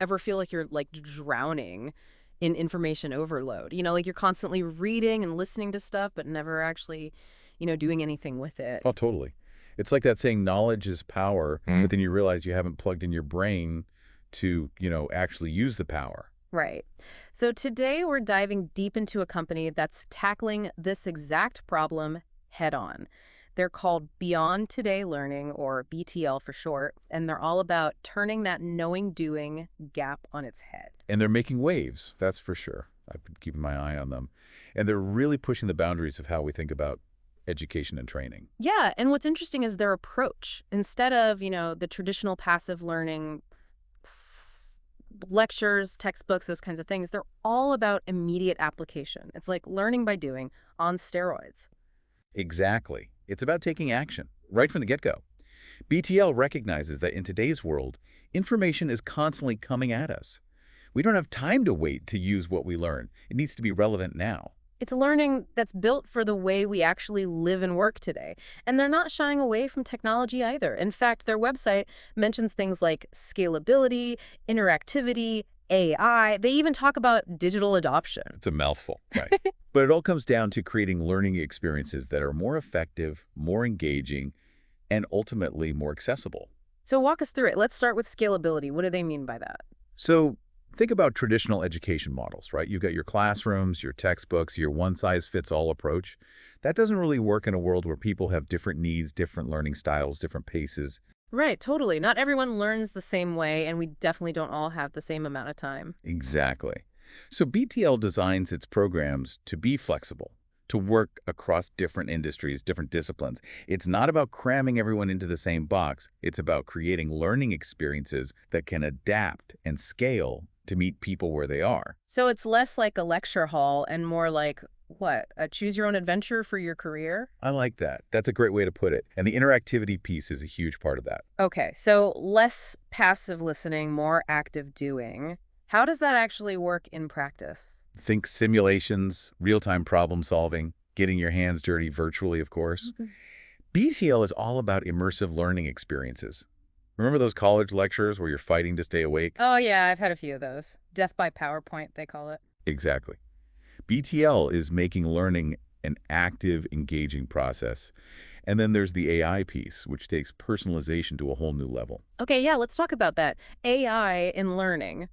ever feel like you're like drowning in information overload? Like you're constantly reading and listening to stuff, but never actually, doing anything with it. Oh, totally. It's like that saying knowledge is power, Hmm. but then you realize you haven't plugged in your brain to, actually use the power. Right. So today we're diving deep into a company that's tackling this exact problem head on. They're called Beyond Today Learning, or BTL for short, and they're all about turning that knowing doing gap on its head. And they're making waves, that's for sure. I've been keeping my eye on them. And they're really pushing the boundaries of how we think about education and training. Yeah, and what's interesting is their approach. Instead of, the traditional passive learning s- lectures, textbooks, those kinds of things, they're all about immediate application. It's like learning by doing on steroids. Exactly. It's about taking action, right from the get-go. BTL recognizes that in today's world, information is constantly coming at us. We don't have time to wait to use what we learn. It needs to be relevant now. It's learning that's built for the way we actually live and work today. And they're not shying away from technology either. In fact, their website mentions things like scalability, interactivity, AI. They even talk about digital adoption. It's a mouthful, right? But it all comes down to creating learning experiences that are more effective, more engaging, and ultimately more accessible. So walk us through it. Let's start with scalability. What do they mean by that? So think about traditional education models, right? You've got your classrooms, your textbooks, your one-size-fits-all approach. That doesn't really work in a world where people have different needs, different learning styles, different paces. Right, totally. Not everyone learns the same way, and we definitely don't all have the same amount of time. Exactly. So BTL designs its programs to be flexible, to work across different industries, different disciplines. It's not about cramming everyone into the same box. It's about creating learning experiences that can adapt and scale to meet people where they are. So it's less like a lecture hall and more like, what, a choose your own adventure for your career? I like that. That's a great way to put it. And the interactivity piece is a huge part of that. Okay, so less passive listening, more active doing. How does that actually work in practice? Think simulations, real-time problem solving, getting your hands dirty virtually, of course. Mhm. BTL is all about immersive learning experiences. Remember those college lectures where you're fighting to stay awake? Oh, yeah, I've had a few of those. Death by PowerPoint, they call it. Exactly. BTL is making learning an active, engaging process. And then there's the AI piece, which takes personalization to a whole new level. Okay, yeah, let's talk about that. AI in learning.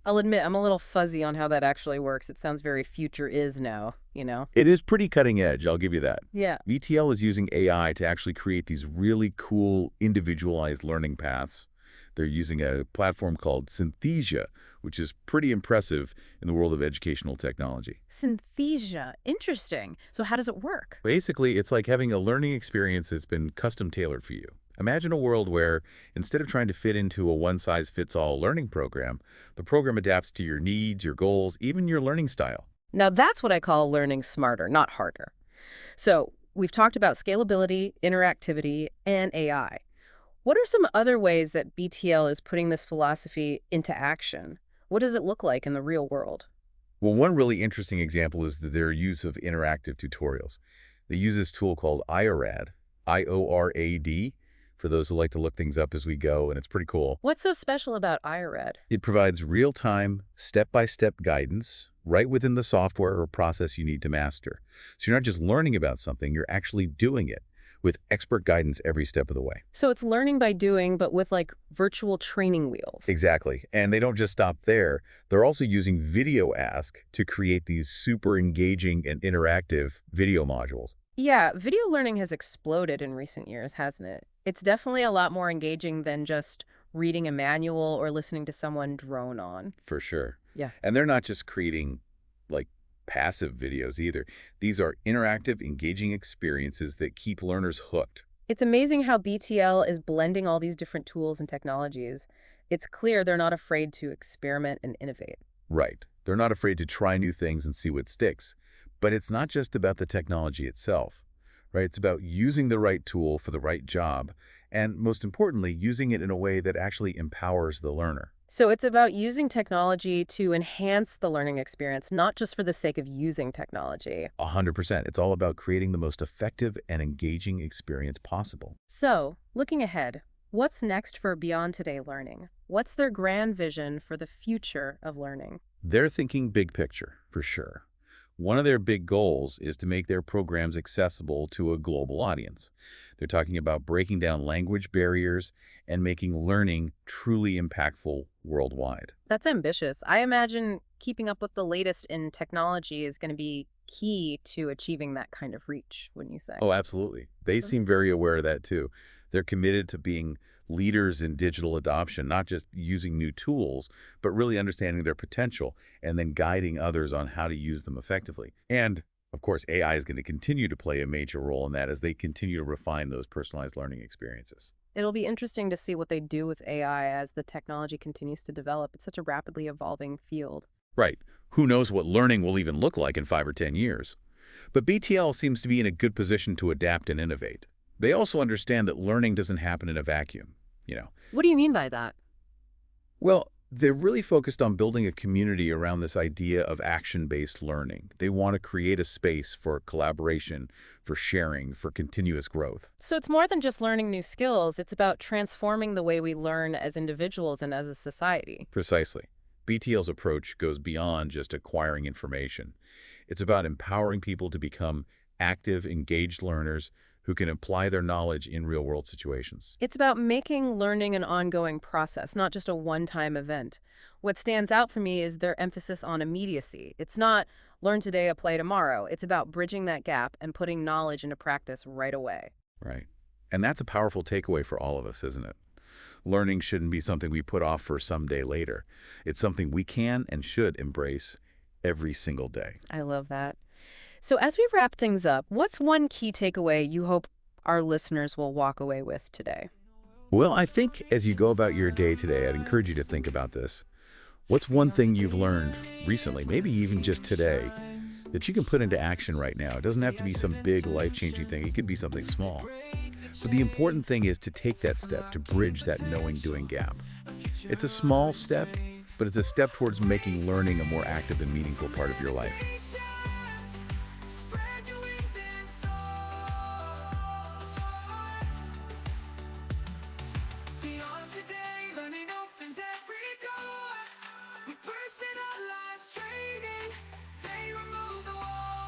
I'll admit, I'm a little fuzzy on how that actually works. It sounds very future is now. It is pretty cutting edge, I'll give you that. Yeah. BTL is using AI to actually create these really cool, individualized learning paths. They're using a platform called Synthesia, which is pretty impressive in the world of educational technology. Synthesia. Interesting. So how does it work? Basically, it's like having a learning experience that's been custom tailored for you. Imagine a world where, instead of trying to fit into a one-size-fits-all learning program, the program adapts to your needs, your goals, even your learning style. Now that's what I call learning smarter, not harder. So we've talked about scalability, interactivity, and AI. What are some other ways that BTL is putting this philosophy into action? What does it look like in the real world? Well, one really interesting example is their use of interactive tutorials. They use this tool called IORAD, I-O-R-A-D, for those who like to look things up as we go, and it's pretty cool. What's so special about IRAD? It provides real-time, step-by-step guidance right within the software or process you need to master. So you're not just learning about something, you're actually doing it with expert guidance every step of the way. So it's learning by doing, but with like virtual training wheels. Exactly. And they don't just stop there. They're also using Video Ask to create these super engaging and interactive video modules. Yeah, video learning has exploded in recent years, hasn't it? It's definitely a lot more engaging than just reading a manual or listening to someone drone on. For sure. Yeah. And they're not just creating like passive videos either. These are interactive, engaging experiences that keep learners hooked. It's amazing how BTL is blending all these different tools and technologies. It's clear they're not afraid to experiment and innovate. Right. They're not afraid to try new things and see what sticks. But it's not just about the technology itself, right? It's about using the right tool for the right job, and most importantly, using it in a way that actually empowers the learner. So it's about using technology to enhance the learning experience, not just for the sake of using technology. 100%. It's all about creating the most effective and engaging experience possible. So, looking ahead, What's next for Beyond Today Learning? What's their grand vision for the future of learning? They're thinking big picture, for sure. One of their big goals is to make their programs accessible to a global audience. They're talking about breaking down language barriers and making learning truly impactful worldwide. That's ambitious. I imagine keeping up with the latest in technology is going to be key to achieving that kind of reach, wouldn't you say? Oh, absolutely. They Mhm. seem very aware of that too. They're committed to being leaders in digital adoption, not just using new tools, but really understanding their potential and then guiding others on how to use them effectively. And of course, AI is going to continue to play a major role in that as they continue to refine those personalized learning experiences. It'll be interesting to see what they do with AI as the technology continues to develop. It's such a rapidly evolving field. Right. Who knows what learning will even look like in 5 or 10 years? But BTL seems to be in a good position to adapt and innovate. They also understand that learning doesn't happen in a vacuum, you know. What do you mean by that? Well, they're really focused on building a community around this idea of action-based learning. They want to create a space for collaboration, for sharing, for continuous growth. So it's more than just learning new skills, it's about transforming the way we learn as individuals and as a society. Precisely. BTL's approach goes beyond just acquiring information. It's about empowering people to become active, engaged learners who can apply their knowledge in real-world situations. It's about making learning an ongoing process, not just a one-time event. What stands out for me is their emphasis on immediacy. It's not learn today, apply tomorrow. It's about bridging that gap and putting knowledge into practice right away. Right. And that's a powerful takeaway for all of us, isn't it? Learning shouldn't be something we put off for some day later. It's something we can and should embrace every single day. I love that. So as we wrap things up, what's one key takeaway you hope our listeners will walk away with today? Well, I think as you go about your day today, I'd encourage you to think about this. What's one thing you've learned recently, maybe even just today, that you can put into action right now? It doesn't have to be some big life-changing thing. It could be something small. But the important thing is to take that step, to bridge that knowing-doing gap. It's a small step, but it's a step towards making learning a more active and meaningful part of your life. Beyond today, learning opens every door. We personalize training, they remove the walls.